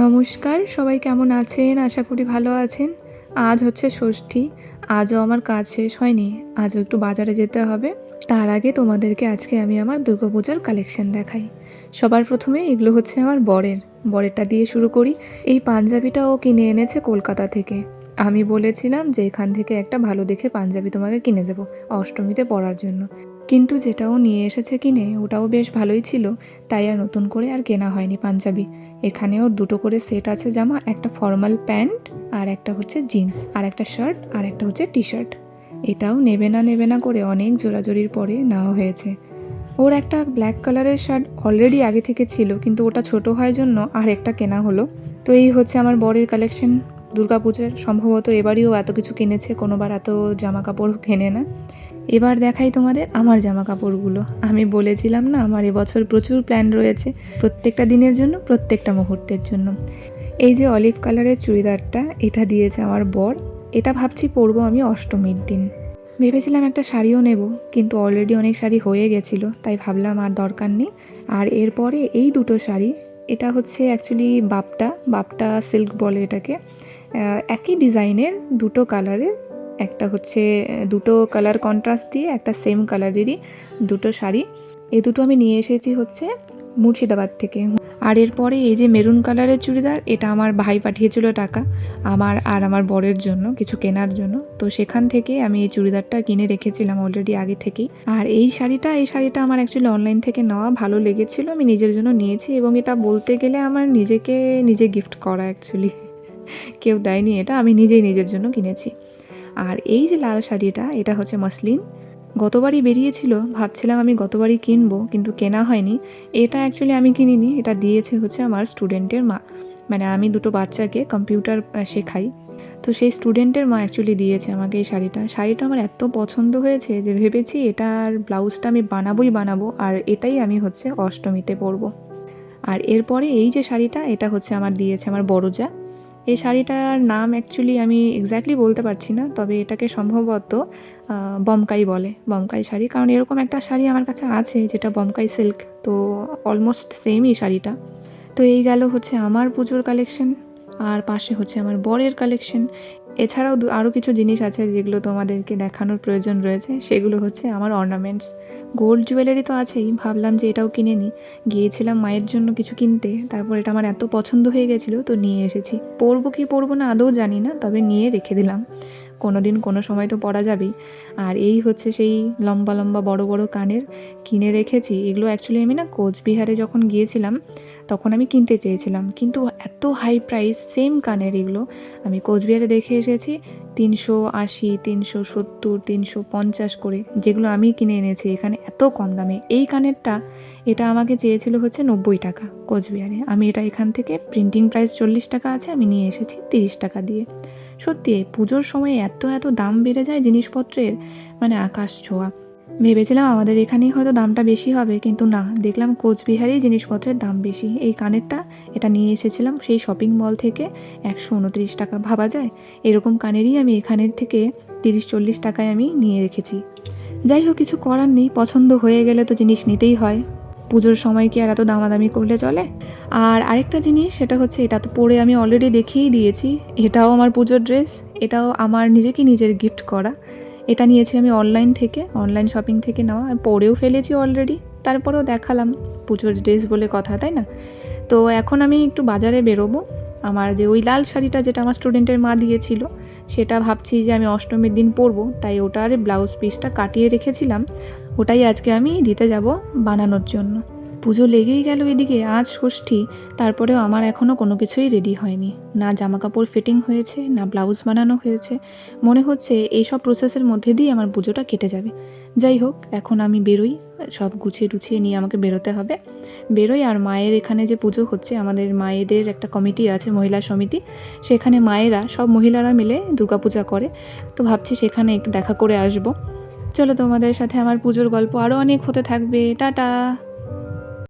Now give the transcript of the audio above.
নমস্কার, সবাই কেমন আছেন? আশা করি ভালো আছেন। আজ হচ্ছে ষষ্ঠী। আজও আমার কাজ শেষ হয়নি। আজও একটু বাজারে যেতে হবে। তার আগে তোমাদেরকে আজকে আমি আমার দুর্গাপূজার কালেকশন দেখাই। সবার প্রথমে এগুলো হচ্ছে আমার বরেরটা দিয়ে শুরু করি। এই পাঞ্জাবিটা ও কিনে এনেছে কলকাতা থেকে। আমি বলেছিলাম যে এখান থেকে একটা ভালো দেখে পাঞ্জাবি তোমাকে কিনে দেবো অষ্টমীতে পরার জন্য। কিন্তু যেটাও নিয়ে এসেছে কিনে ওটাও বেশ ভালোই ছিল, তাই আর নতুন করে আর কেনা হয়নি পাঞ্জাবি। এখানে ওর দুটো করে সেট আছে জামা, একটা ফর্মাল প্যান্ট আর একটা হচ্ছে জিন্স আর একটা শার্ট আর একটা হচ্ছে টি শার্ট। এটাও নেবে না করে অনেক জোরাজোরির পরে নেওয়া হয়েছে। ওর একটা ব্ল্যাক কালারের শার্ট অলরেডি আগে থেকে ছিল, কিন্তু ওটা ছোট হয় জন্য আর একটা কেনা হলো। তো এই হচ্ছে আমার বরের কালেকশন দুর্গাপূজার। সম্ভবত এবারই ও এত কিছু কিনেছে, কোনোবার এত জামা কাপড় কেনে না। এবার দেখাই তোমাদের আমার জামা কাপড়গুলো। আমি বলেছিলাম না আমার এবছর প্রচুর প্ল্যান রয়েছে, প্রত্যেকটা দিনের জন্য, প্রত্যেকটা মুহূর্তের জন্য। এই যে অলিভ কালারের চুড়িদারটা, এটা দিয়েছে আমার বর। এটা ভাবছি পরবো আমি অষ্টমীর দিন। ভেবেছিলাম একটা শাড়িও নেব, কিন্তু অলরেডি অনেক শাড়ি হয়ে গেছিলো, তাই ভাবলাম আর দরকার নেই। আর এরপরে এই দুটো শাড়ি, এটা হচ্ছে অ্যাকচুয়ালি বাপটা সিল্ক বলে এটাকে। একই ডিজাইনের দুটো কালারের, একটা হচ্ছে দুটো কালার কন্ট্রাস্ট দিয়ে একটা সেম কালারেরই দুটো শাড়ি। এই দুটো আমি নিয়ে এসেছি হচ্ছে মুর্শিদাবাদ থেকে। আর এরপরে এই যে মেরুন কালারের চুড়িদার, এটা আমার ভাই পাঠিয়েছিল টাকা আমার আর আমার বরের জন্য কিছু কেনার জন্য, তো সেখান থেকে আমি এই চুড়িদারটা কিনে রেখেছিলাম অলরেডি আগে থেকেই। আর এই শাড়িটা আমার অ্যাকচুয়ালি অনলাইন থেকে নেওয়া, ভালো লেগেছিল, আমি নিজের জন্য নিয়েছি। এবং এটা বলতে গেলে আমার নিজে গিফট করা অ্যাকচুয়ালি, কেউ দেয়নি, এটা আমি নিজেই নিজের জন্য কিনেছি। আর এই যে লাল শাড়িটা, এটা হচ্ছে মসলিন। গতবারই বেরিয়েছিল, ভাবছিলাম আমি গতবারই কিনবো, কিন্তু কেনা হয়নি। এটা অ্যাকচুয়ালি আমি কিনিনি, এটা দিয়েছে হচ্ছে আমার স্টুডেন্টের মা। মানে আমি দুটো বাচ্চাকে কম্পিউটার শেখাই, তো সেই স্টুডেন্টের মা অ্যাকচুয়ালি দিয়েছে আমাকে এই শাড়িটা আমার এত পছন্দ হয়েছে যে ভেবেছি এটার ব্লাউজটা আমি বানাবো, আর এটাই আমি হচ্ছে অষ্টমীতে পরবো। আর এরপরে এই যে শাড়িটা, এটা হচ্ছে আমার দিয়েছে আমার বড় যা। এই শাড়িটার নাম অ্যাকচুয়ালি আমি এক্স্যাক্টলি বলতে পারছি না, তবে এটাকে সম্ভবত বমকাই শাড়ি, কারণ এরকম একটা শাড়ি আমার কাছে আছে যেটা বমকাই সিল্ক, তো অলমোস্ট সেমই শাড়িটা। তো এই গেল হচ্ছে আমার পুজোর কালেকশন, আর পাশে হচ্ছে আমার বরের কালেকশন। এছাড়াও আরও কিছু জিনিস আছে যেগুলো তোমাদেরকে দেখানোর প্রয়োজন রয়েছে, সেগুলো হচ্ছে আমার অর্নামেন্টস। গোল্ড জুয়েলারি তো আছেই, ভাবলাম যে এটাও কিনে নিই। গিয়েছিলাম মায়ের জন্য কিছু কিনতে, তারপর এটা আমার এত পছন্দ হয়ে গেছিলো তো নিয়ে এসেছি। পরবো কি পরবো না আদৌ জানি না, তবে নিয়ে রেখে দিলাম, কোনো দিন কোনো সময় তো পরা যাবেই। আর এই হচ্ছে সেই লম্বা লম্বা বড় বড় কানের কিনে রেখেছি। এগুলো অ্যাকচুয়ালি আমি না কোচবিহারে যখন গিয়েছিলাম তখন আমি কিনতে চেয়েছিলাম, কিন্তু এত হাই প্রাইস সেম কানের এগুলো আমি কোচবিহারে দেখে এসেছি 380, 370, 350 করে, যেগুলো আমি কিনে এনেছি এখানে এত কম দামে। এই কানেরটা এটা আমাকে চেয়েছিল হচ্ছে 90 টাকা কোচবিহারে, আমি এটা এখান থেকে প্রিন্টিং প্রাইস 40 টাকা আছে, আমি নিয়ে এসেছি 30 টাকা দিয়ে। সত্যি পুজোর সময় এত দাম বেড়ে যায় জিনিসপত্রের, মানে আকাশ ছোঁয়া। ভেবেছিলাম আমাদের এখানেই হয়তো দামটা বেশি হবে, কিন্তু না, দেখলাম কোচবিহারেই জিনিসপত্রের দাম বেশি। এই কানেরটা এটা নিয়ে এসেছিলাম সেই শপিং মল থেকে 129 টাকা, ভাবা যায়। এরকম কানেরই আমি এখানের থেকে 30-40 টাকায় আমি নিয়ে রেখেছি। যাই হোক, কিছু করার নেই, পছন্দ হয়ে গেলে তো জিনিস নিতেই হয়। পুজোর সময় কি আর এত দামাদামি করলে চলে? আর আরেকটা জিনিস, সেটা হচ্ছে এটা তো পরে আমি অলরেডি দেখিয়েই দিয়েছি, এটাও আমার পুজোর ড্রেস। এটাও আমার নিজের গিফট করা। এটা নিয়েছি আমি অনলাইন শপিং থেকে নেওয়া, পরেও ফেলেছি অলরেডি, তারপরেও দেখালাম, পুজোর ড্রেস বলে কথা, তাই না? তো এখন আমি একটু বাজারে বেরোবো। আমার যে ওই লাল শাড়িটা যেটা আমার স্টুডেন্টের মা দিয়েছিল, সেটা ভাবছি যে আমি অষ্টমীর দিন পরবো, তাই ওটার ব্লাউজ পিসটা কাটিয়ে রেখেছিলাম, ওটাই আজকে আমি দিতে যাব বানানোর জন্য। পুজো লেগেই গেল এদিকে, আজ ষষ্ঠী, তারপরেও আমার এখনও কোনো কিছুই রেডি হয়নি। না জামা কাপড় ফিটিং হয়েছে, না ব্লাউজ বানানো হয়েছে। মনে হচ্ছে এইসব প্রসেসের মধ্যে দিয়ে আমার পুজোটা কেটে যাবে। যাই হোক, এখন আমি বেরোই, সব গুছিয়ে নিয়ে আমাকে বেরোতে হবে। বেরোই, আর মায়ের এখানে যে পুজো হচ্ছে, আমাদের মায়েদের একটা কমিটি আছে, মহিলা সমিতি, সেখানে মায়েরা সব মহিলারা মিলে দুর্গাপূজা করে, তো ভাবছি সেখানে একটু দেখা করে আসবো। চলো, তোমাদের সাথে আমার পুজোর গল্প আরও অনেক হতে থাকবে। টাটা।